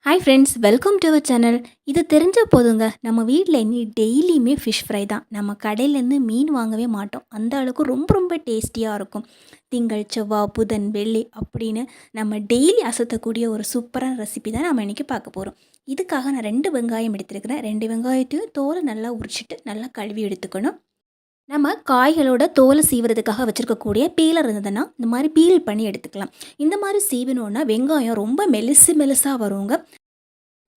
Hi friends, welcome to our channel. இது தெரிஞ்ச போதுங்க, நம்ம வீட்டில் இனி டெய்லியுமே ஃபிஷ் ஃப்ரை தான். நம்ம கடையிலேருந்து மீன் வாங்கவே மாட்டோம். அந்த அளவுக்கு ரொம்ப ரொம்ப டேஸ்டியாக இருக்கும். திங்கள், செவ்வாய், புதன், வெள்ளி அப்படின்னு நம்ம டெய்லி அசத்தக்கூடிய ஒரு சூப்பரான ரெசிபி தான் நம்ம இன்றைக்கி பார்க்க போகிறோம். இதுக்காக நான் 2 வெங்காயம் எடுத்துருக்கிறேன். 2 வெங்காயத்தையும் தோலை நல்லா உரிச்சிட்டு நல்லா கழுவி எடுத்துக்கணும். நம்ம காய்களோட தோலை சீவுறதுக்காக வச்சுருக்கக்கூடிய பீலர் இருந்ததுன்னா இந்த மாதிரி பீல் பண்ணி எடுத்துக்கலாம். இந்த மாதிரி சீவினோன்னா வெங்காயம் ரொம்ப மெலிசாக வருங்க.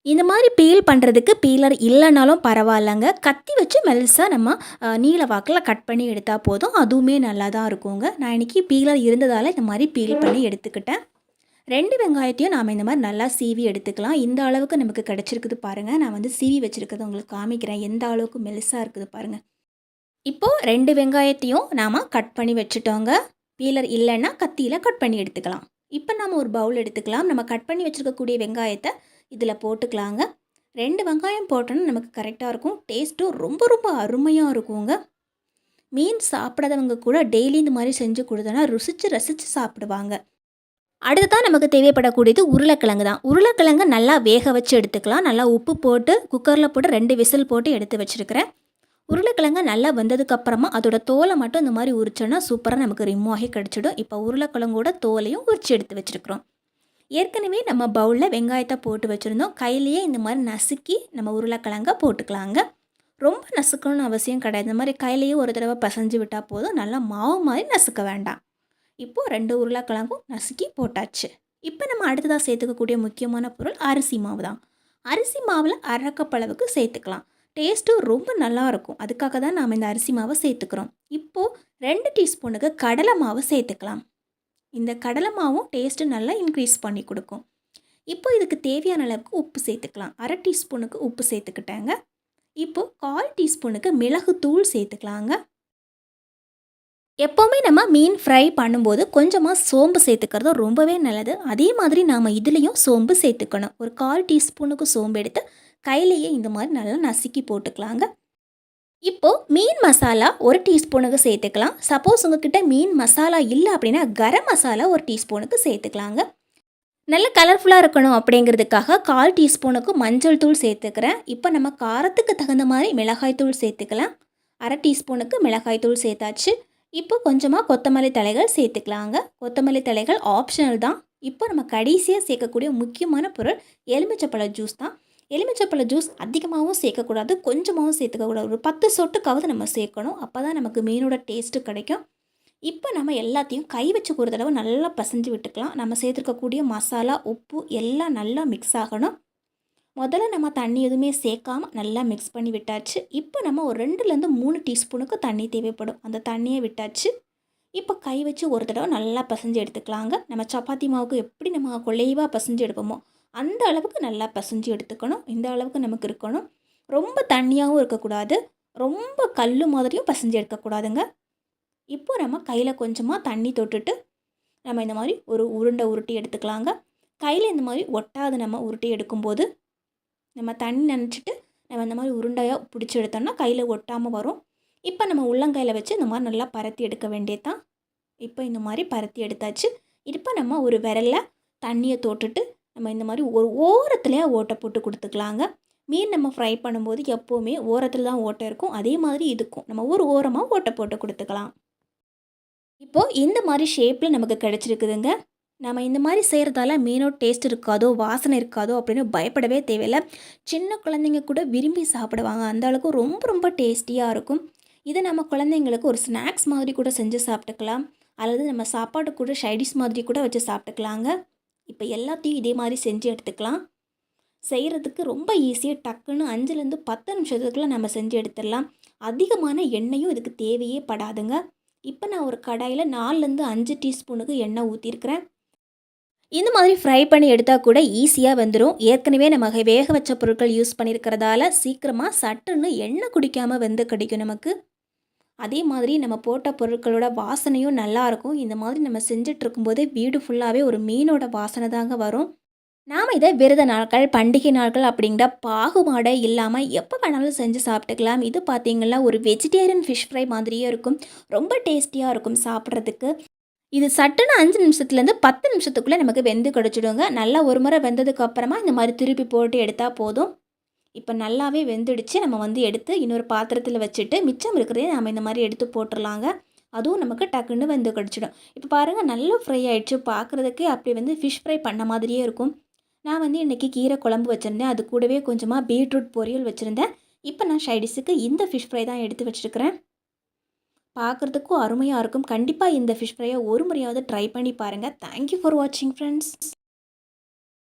இந்த மாதிரி பீல் பண்ணுறதுக்கு பீலர் இல்லைனாலும் பரவாயில்லங்க. கத்தி வச்சு மெலிசாக நம்ம நீல வாக்கில் கட் பண்ணி எடுத்தால் போதும். அதுவுமே நல்லா தான் இருக்குங்க. நான் இன்றைக்கி பீலர் இருந்ததால் இந்த மாதிரி பீல் பண்ணி எடுத்துக்கிட்டேன். 2 வெங்காயத்தையும் நாம் இந்த மாதிரி நல்லா சீவி எடுத்துக்கலாம். இந்த அளவுக்கு நமக்கு கிடச்சிருக்குது பாருங்கள். நான் வந்து சீவி வச்சுருக்கிறத உங்களுக்கு காமிக்கிறேன். எந்த அளவுக்கு மெலிசாக இருக்குது பாருங்கள். இப்போது 2 வெங்காயத்தையும் நாம் கட் பண்ணி வச்சுட்டோங்க. பீலர் இல்லைன்னா கத்தியில் கட் பண்ணி எடுத்துக்கலாம். இப்போ நம்ம ஒரு பவுல் எடுத்துக்கலாம். நம்ம கட் பண்ணி வச்சுருக்கக்கூடிய வெங்காயத்தை இதில் போட்டுக்கலாங்க. 2 வெங்காயம் போட்டோன்னா நமக்கு கரெக்டாக இருக்கும். டேஸ்ட்டும் ரொம்ப ரொம்ப அருமையாக இருக்குங்க. மீன் சாப்பிடாதவங்க கூட டெய்லி இந்த மாதிரி செஞ்சு கொடுத்தோன்னா ரசித்து சாப்பிடுவாங்க. அடுத்ததான் நமக்கு தேவைப்படக்கூடியது உருளைக்கிழங்கு தான். உருளைக்கிழங்கு நல்லா வேக வச்சு எடுத்துக்கலாம். நல்லா உப்பு போட்டு குக்கரில் போட்டு 2 விசில் போட்டு எடுத்து வச்சுருக்கிறேன். உருளைக்கிழங்கு நல்லா வந்ததுக்கப்புறமா அதோட தோலை மட்டும் இந்த மாதிரி உரிச்சோன்னா சூப்பராக நமக்கு ரிமூவ் ஆகி கிடச்சிடும். இப்போ உருளைக்கிழங்கோட தோலையும் உரிச்சு எடுத்து வச்சுருக்குறோம். ஏற்கனவே நம்ம பவுலில் வெங்காயத்தை போட்டு வச்சுருந்தோம். கையிலேயே இந்த மாதிரி நசுக்கி நம்ம உருளைக்கிழங்க போட்டுக்கலாங்க. ரொம்ப நசுக்கணும்னு அவசியம் கிடையாது. இந்த மாதிரி கையிலேயே ஒரு தடவை பசைஞ்சு விட்டால் போதும். நல்லா மாவு மாதிரி நசுக்க வேண்டாம். இப்போது 2 உருளைக்கிழங்கும் நசுக்கி போட்டாச்சு. இப்போ நம்ம அடுத்ததாக சேர்த்துக்கக்கூடிய முக்கியமான பொருள் அரிசி மாவு தான். அரிசி மாவில் 1/2 கப் அளவுக்கு சேர்த்துக்கலாம். டேஸ்ட்டும் ரொம்ப நல்லாயிருக்கும். அதுக்காக தான் நாம் இந்த அரிசி மாவை சேர்த்துக்கிறோம். இப்போது 2 டீஸ்பூனுக்கு கடலை மாவு சேர்த்துக்கலாம். இந்த கடலை மாவும் டேஸ்ட்டு நல்லா இன்க்ரீஸ் பண்ணி கொடுக்கும். இப்போ இதுக்கு தேவையான அளவுக்கு உப்பு சேர்த்துக்கலாம். 1/2 டீஸ்பூனுக்கு உப்பு சேர்த்துக்கிட்டேங்க. இப்போது 1/4 டீஸ்பூனுக்கு மிளகுத்தூள் சேர்த்துக்கலாங்க. எப்போவுமே நம்ம மீன் ஃப்ரை பண்ணும்போது கொஞ்சமாக சோம்பு சேர்த்துக்கிறது ரொம்பவே நல்லது. அதே மாதிரி நாம் இதுலேயும் சோம்பு சேர்த்துக்கணும். ஒரு 1/4 டீஸ்பூனுக்கு சோம்பு எடுத்து கையிலேயே இந்த மாதிரி நல்லா நசுக்கி போட்டுக்கலாங்க. இப்போது மீன் மசாலா 1 டீஸ்பூனுக்கு சேர்த்துக்கலாம். சப்போஸ் உங்ககிட்ட மீன் மசாலா இல்லை அப்படின்னா கரம் மசாலா 1 டீஸ்பூனுக்கு சேர்த்துக்கலாங்க. நல்ல கலர்ஃபுல்லாக இருக்கணும் அப்படிங்கிறதுக்காக 1/4 டீஸ்பூனுக்கு மஞ்சள் தூள் சேர்த்துக்கிறேன். இப்போ நம்ம காரத்துக்கு தகுந்த மாதிரி மிளகாய் தூள் சேர்த்துக்கலாம். 1/2 டீஸ்பூனுக்கு மிளகாய் தூள் சேர்த்தாச்சு. இப்போ கொஞ்சமாக கொத்தமல்லி தழைகள் சேர்த்துக்கலாங்க. கொத்தமல்லி தழைகள் ஆப்ஷனல் தான். இப்போ நம்ம கடைசியாக சேர்க்கக்கூடிய முக்கியமான பொருள் எலுமிச்சப்பழ ஜூஸ் தான். எலுமிச்சப்பழ ஜூஸ் அதிகமாகவும் சேர்க்கக்கூடாது, கொஞ்சமாகவும் சேர்த்துக்கக்கூடாது. ஒரு 10 சொட்டுக்காவது நம்ம சேர்க்கணும். அப்போ தான் நமக்கு மீனோட டேஸ்ட்டு கிடைக்கும். இப்போ நம்ம எல்லாத்தையும் கை வச்சு ஒரு தடவை நல்லா பசைஞ்சு விட்டுக்கலாம். நம்ம சேர்த்துருக்கக்கூடிய மசாலா, உப்பு எல்லாம் நல்லா மிக்ஸ் ஆகணும். முதல்ல நம்ம தண்ணி எதுவுமே சேர்க்காமல் நல்லா மிக்ஸ் பண்ணி விட்டாச்சு. இப்போ நம்ம ஒரு 2லேருந்து 3 டீஸ்பூனுக்கு தண்ணி தேவைப்படும். அந்த தண்ணியை விட்டாச்சு. இப்போ கை வச்சு ஒரு தடவை நல்லா பசைஞ்சு எடுத்துக்கலாங்க. நம்ம சப்பாத்தி மாவுக்கு எப்படி நம்ம குழைவாக பசைஞ்சு எடுப்போமோ அந்த அளவுக்கு நல்லா பசைஞ்சு எடுத்துக்கணும். இந்த அளவுக்கு நமக்கு இருக்கணும். ரொம்ப தண்ணியாகவும் இருக்கக்கூடாது, ரொம்ப கல் மாதிரியும் பசைஞ்சு எடுக்கக்கூடாதுங்க. இப்போ நம்ம கையில் கொஞ்சமாக தண்ணி தொட்டுட்டு நம்ம இந்த மாதிரி ஒரு உருண்டை உருட்டி எடுத்துக்கலாங்க. கையில் இந்த மாதிரி ஒட்டாது. நம்ம உருட்டி எடுக்கும்போது நம்ம தண்ணி நினச்சிட்டு நம்ம இந்த மாதிரி உருண்டையாக பிடிச்சி எடுத்தோம்னா கையில் ஒட்டாமல் வரும். இப்போ நம்ம உள்ளங்கையில் வச்சு இந்த மாதிரி நல்லா பரத்தி எடுக்க வேண்டியதுதான். இப்போ இந்த மாதிரி பரத்தி எடுத்தாச்சு. இப்போ நம்ம ஒரு விரலில் தண்ணியை தொட்டுட்டு நம்ம இந்த மாதிரி ஒரு ஓரத்துலேயே ஓட்டை போட்டு கொடுத்துக்கலாங்க. மீன் நம்ம ஃப்ரை பண்ணும்போது எப்போவுமே ஓரத்தில் தான் ஓட்டை இருக்கும். அதே மாதிரி இதுக்கும் நம்ம ஒரு ஓரமாக ஓட்டை போட்டு கொடுத்துக்கலாம். இப்போது இந்த மாதிரி ஷேப்பில் நமக்கு கிடச்சிருக்குதுங்க. நம்ம இந்த மாதிரி செய்கிறதால மீனோட டேஸ்ட் இருக்காதோ, வாசனை இருக்காதோ அப்படின்னு பயப்படவே தேவையில்லை. சின்ன குழந்தைங்க கூட விரும்பி சாப்பிடுவாங்க. அந்த அளவுக்கு ரொம்ப ரொம்ப டேஸ்டியாக இருக்கும். இதை நம்ம குழந்தைங்களுக்கு ஒரு ஸ்நாக்ஸ் மாதிரி கூட செஞ்சு சாப்பிட்டுக்கலாம். அல்லது நம்ம சாப்பாடு கூட சைடிஷ் மாதிரி கூட வச்சு சாப்பிட்டுக்கலாங்க. இப்போ எல்லாத்தையும் இதே மாதிரி செஞ்சு எடுத்துக்கலாம். செய்கிறதுக்கு ரொம்ப ஈஸியாக டக்குன்னு 5லேருந்து 10 நிமிஷத்துக்குள்ளே நம்ம செஞ்சு எடுத்துடலாம். அதிகமான எண்ணெயும் இதுக்கு தேவையே படாதுங்க. இப்போ நான் ஒரு கடாயில் 4லேருந்து 5 டீஸ்பூனுக்கு எண்ணெய் ஊற்றிருக்கிறேன். இந்த மாதிரி ஃப்ரை பண்ணி எடுத்தால் கூட ஈஸியாக வந்துடும். ஏற்கனவே நம்ம வேக வச்ச பொருட்கள் யூஸ் பண்ணியிருக்கிறதால சீக்கிரமாக சட்டுன்னு எண்ணெய் குடிக்காமல் வந்து கிடைக்கும் நமக்கு. அதே மாதிரி நம்ம போட்ட பொருட்களோட வாசனையும் நல்லாயிருக்கும். இந்த மாதிரி நம்ம செஞ்சிட்ருக்கும்போதே வீடு ஃபுல்லாகவே ஒரு மீனோட வாசனை தாங்க வரும். நாம் இதை விரத நாட்கள், பண்டிகை நாட்கள் அப்படிங்கிற பாகுபாடே இல்லாமல் எப்போ வேணாலும் செஞ்சு சாப்பிட்டுக்கலாம். இது பார்த்திங்கன்னா ஒரு வெஜிடேரியன் ஃபிஷ் ஃப்ரை மாதிரியே இருக்கும். ரொம்ப டேஸ்டியாக இருக்கும் சாப்பிட்றதுக்கு. இது சட்டுன்னு 5 நிமிஷத்துலேருந்து 10 நிமிஷத்துக்குள்ளே நமக்கு வெந்து கிடச்சிடுங்க. நல்லா ஒரு முறை வெந்ததுக்கு அப்புறமா இந்த மாதிரி திருப்பி போட்டு எடுத்தால் போதும். இப்போ நல்லாவே வெந்துடுச்சு. நம்ம வந்து எடுத்து இன்னொரு பாத்திரத்தில் வச்சுட்டு மிச்சம் இருக்கிறதே நம்ம இந்த மாதிரி எடுத்து போட்டுடலாங்க. அதுவும் நமக்கு டக்குன்னு வெந்து கிடச்சிடும். இப்போ பாருங்கள் நல்லா ஃப்ரை ஆகிடுச்சு. பார்க்குறதுக்கே அப்படி வந்து ஃபிஷ் ஃப்ரை பண்ண மாதிரியே இருக்கும். நான் வந்து இன்றைக்கி கீரை குழம்பு வச்சுருந்தேன். அது கூடவே கொஞ்சமாக பீட்ரூட் பொரியல் வச்சுருந்தேன். இப்போ நான் சைடிஷுக்கு இந்த ஃபிஷ் ஃப்ரை தான் எடுத்து வச்சுருக்கிறேன். பார்க்குறதுக்கும் அருமையாக இருக்கும். கண்டிப்பாக இந்த ஃபிஷ் ஃப்ரையை ஒரு முறையாவது ட்ரை பண்ணி பாருங்கள். தேங்க்யூ ஃபார் வாட்சிங் ஃப்ரெண்ட்ஸ்.